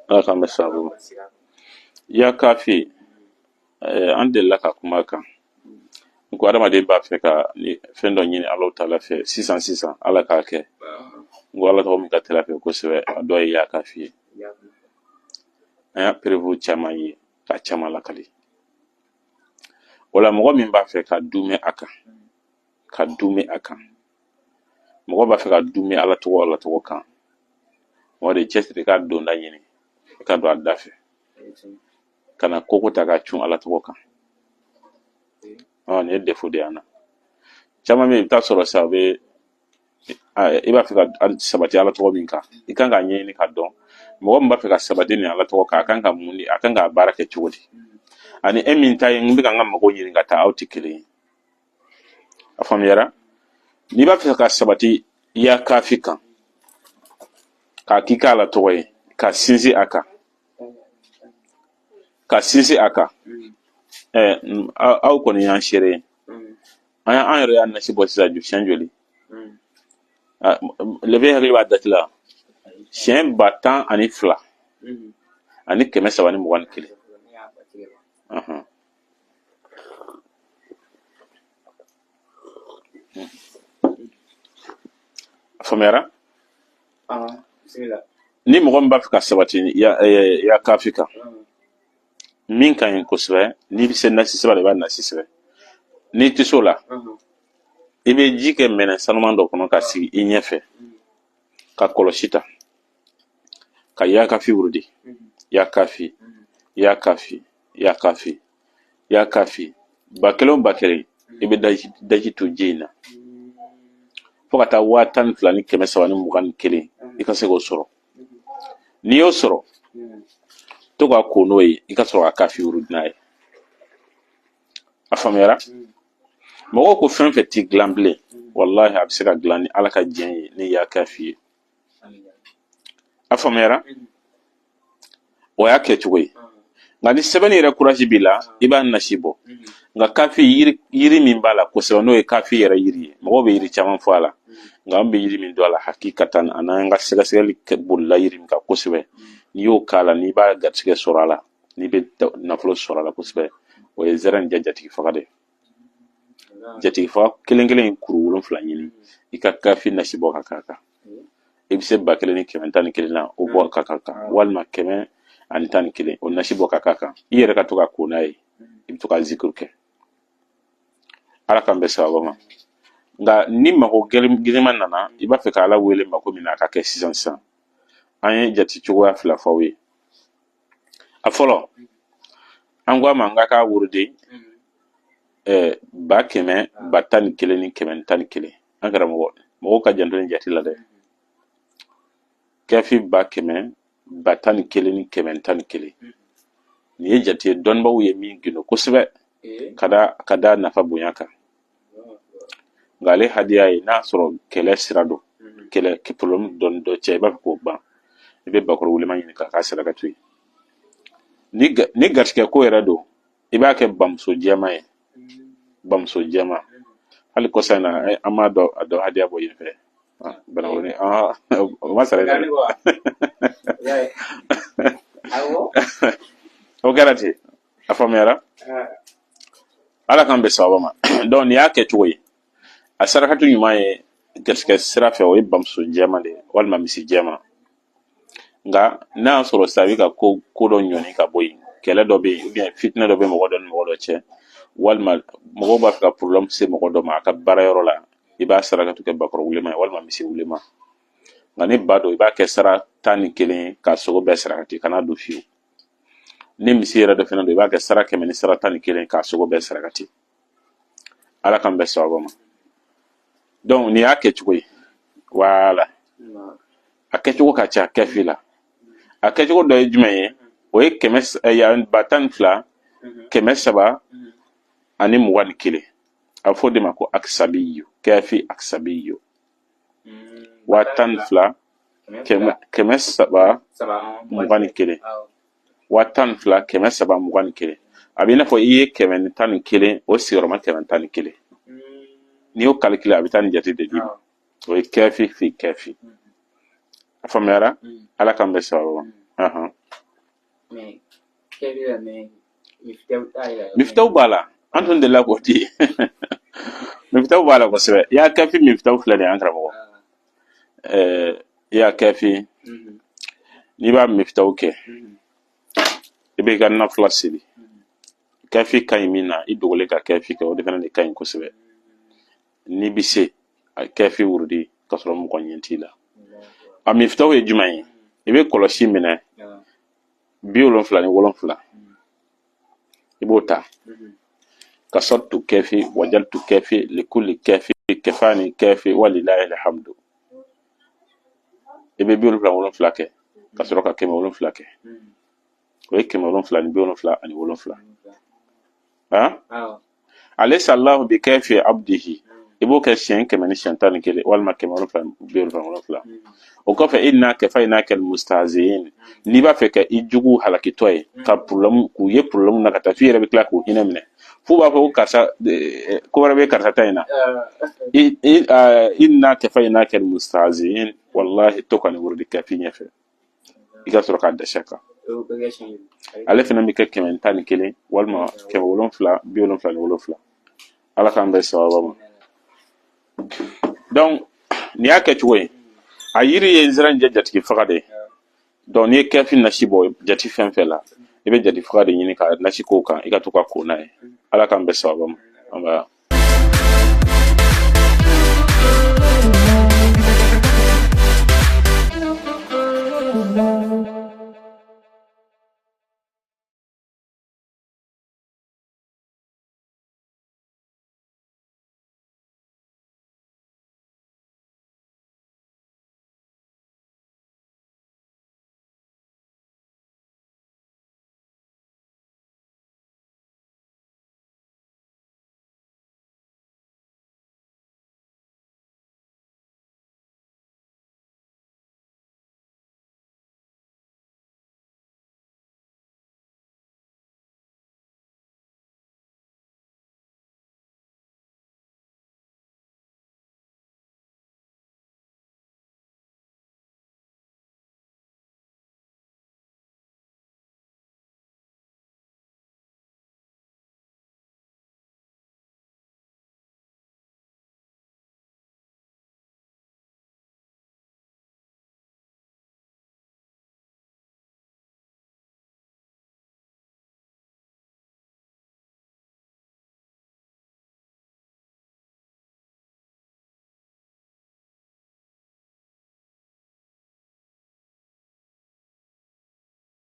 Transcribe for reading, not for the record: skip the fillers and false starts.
ala kan bɛ sababu ya kafi an delila ka kuma kan ko adamaden b'a fɛ ka fɛn dɔ ɲini ala taala fɛ sisan ala k'a kɛ n ko ala tɔgɔ min ka teli a fɛ kosɛbɛ a dɔ ye ya kafi ye an y'a perewu caman ye ka caman lakali wala mɔgɔ min b'a fɛ ka dume a kan mɔgɔ b'a fɛ ka dume ala tɔgɔ kan o de cɛsiri ka donda ɲini ka don a da fɛ kana koko ta ka cun ala tɔgɔ kan nin ye defo de yana caman min i bɛ taa sɔrɔ sa i b'a fɛ ka sabati ala tɔgɔ min kan i kan k'a ɲɛɲini ka dɔn mɔgɔ min b'a fɛ ka sabati ni ala tɔgɔ kan a kan ka mun di a kan k'a baara kɛ cogo di ani e min ta ye n bɛ ka n ka mɔgɔw ɲini ka taa aw tɛ kelen ye a faamuyara n'i b'a fɛ ka sabati ya kafi kan k'a k'i ka ala tɔgɔ ye ka sinsin a kan aw kɔni y'an seere ye an yɛrɛ y'a nasi bɔ sisan siɲɛ joli lebe hakili b'a dati la siɲɛ 10,002 ani 321 faamuyara ni mɔgɔ min b'a fɛ ka sabati ya kafi kan min ka ɲi kosɛbɛ n'i bɛ se nasi sɛbɛn i b'a nasi sɛbɛn n'i tɛ se o la i bɛ ji kɛ minɛn sanuman dɔ kɔnɔ ka sigi i ɲɛfɛ ka kɔlɔsi ta ka ya kafi wurudi ya kafi ba kelen o ba kelen i bɛ daji to ji in na fo ka taa 10,221 i ka se k'o sɔrɔ n'i y'o sɔrɔ to ka ko n'o ye i ka sɔrɔ ka kafi wurudi n'a ye a faamuyara mɔgɔw ko fɛn fɛn ti dilan bilen wallahi a bɛ se ka dilan ni ala ka diɲɛ ye ni ya kafi ye a faamuyara o y'a kɛcogo ye nka ni sɛbɛnni yɛrɛ kuraji b'i la i b'a nasi bɔ nka kafi yiri min b'a la kosɛbɛ n'o ye kafi yɛrɛ yiri ye mɔgɔw bɛ yiri caman fɔ a la nka an bɛ yiri min dɔn a la hakikatan a n'an ka sɛgɛsɛgɛli bolila yiri min kan kosɛbɛ n'i y'o k'a la n'i b'a garisɛgɛ sɔrɔ a la n'i bɛ nafolo sɔrɔ a la kosɛbɛ o ye zɛrɛn jatigi faga de jatigi faga kelen kelen kuru 7 ɲini i ka kafi nasi bɔ ka k'a kan i bɛ se 1,111 na o bɔ ka k'a kan walima 111 o nasi bɔ ka k'a kan i yɛrɛ ka to ka ko n'a ye i bɛ to ka zikiri kɛ ala k'an bɛ sababu ma nka ni mago gɛlɛnman nana i b'a fɛ ka ala wele mako min na a ka kɛ sisan an ye jate cogoya 2 fɔ aw ye a fɔlɔ an ko a ma n ka k'a wurudi 100,000 111 ni 111 an karamɔgɔ mɔgɔw ka janto ni jate la dɛ kafi 100,000 111 ni 111 nin ye jate dɔnnibaw ye min gindo kosɛbɛ ka da nafa bonya kan nka ale hadiya ye n'a sɔrɔ kɛlɛ sira don kɛlɛ problème dɔ cɛ i b'a fɛ k'o ban i bɛ bakɔrɔ wulima ɲini k'a sira ka to yen ni garisɛgɛ ko yɛrɛ don i b'a kɛ bamuso jɛma ye bamuso jɛma hali kɔsa in na an m'a dɔn hadiya bɔ yen fɛ banawoni o ma sara dɛ o kɛra ten a faamuyara ala k'an bɛ sababa ma donc nin y'a kɛcogo ye a sarakatu ɲuman ye garisɛgɛ sira fɛ o ye bamuso jɛma de walima misi jɛma nka n'a y'a sɔrɔ sa i bɛ ka ko dɔ ɲɔni ka bɔ yen kɛlɛ dɔ bɛ yen ou bien fitinɛ dɔ bɛ mɔgɔ dɔ ni mɔgɔ dɔ cɛ walima mɔgɔw b'a fɛ ka problème se mɔgɔ dɔ ma a ka baarayɔrɔ la i b'a sarakatu kɛ bakɔrɔ wulema ye walima misi wulema nka ni ba don i b'a kɛ sara 11 k'a sogo bɛɛ sarakati kana don fiyewu ni misi yɛrɛ dɔ fana don i b'a kɛ sara 100 ni sara 11 k'a sogo bɛɛ sarakati ala k'an bɛ sababu ma donc nin y'a kɛcogo ye voilà a kɛcogo ka ca kɛfi la a kɛcogo dɔ ye jumɛn ye o ye 112 321 a fɔ de ma ko aksabiyu kɛfi aksabiyu 12 321 321 a bɛ i n'a fɔ i ye 111 o sigiyɔrɔma 111 n'i y'o calculer a bɛ taa ni jate de di o ye kɛfi fi kɛfi a faamuyara ala k'an bɛ sababu ma miftaw bala antun de la koti miftaw bala ko sebe ya kafi miftaw fulani an karamo ya kafi ni ba miftaw ke ibe ga na flasili kafi kay mina idogole ka kafi ka o defana ne kay ko sebe ni bise kafi wurdi kasoro mo ko nyentila a miftaw e jumay ibe koloshi mina biolon fulani wolon fula ibota kasartu kafi wajaltu kafi likulli kafi kafani kafi walillahi alhamdu ibe biolon fula wolon fula ke kasoro ka kema wolon fula ke ko kema wolon fula ni biolon fula ani wolon fula ha alaysa allah bi kafi abdihi ibo ka shen kema ni shantan kele walma kema wolon fula biolon fula wolon fula o ko fa inna kafaynaka almustahzi'in ni ba fe ka ijugu halaki toy ka problem ku ye problem na kata fiere be kla ko hinamne fu ba ko kasa ko rabe karta tayna inna kafaynaka almustahzi'in wallahi to kan wurdi kafinya fe iga soro ka da shaka ale fena mi ka kementan kele walma ke wolon fla biolon fla wolon fla ala kan be sawaba donc ni aka tuwe a yiri ye nziran jati fagade donc ni kafi na shibo jati fen fela ibe jati fagade nyini ka na shiko kan ika to ka ko nai ala kan be sawaba amba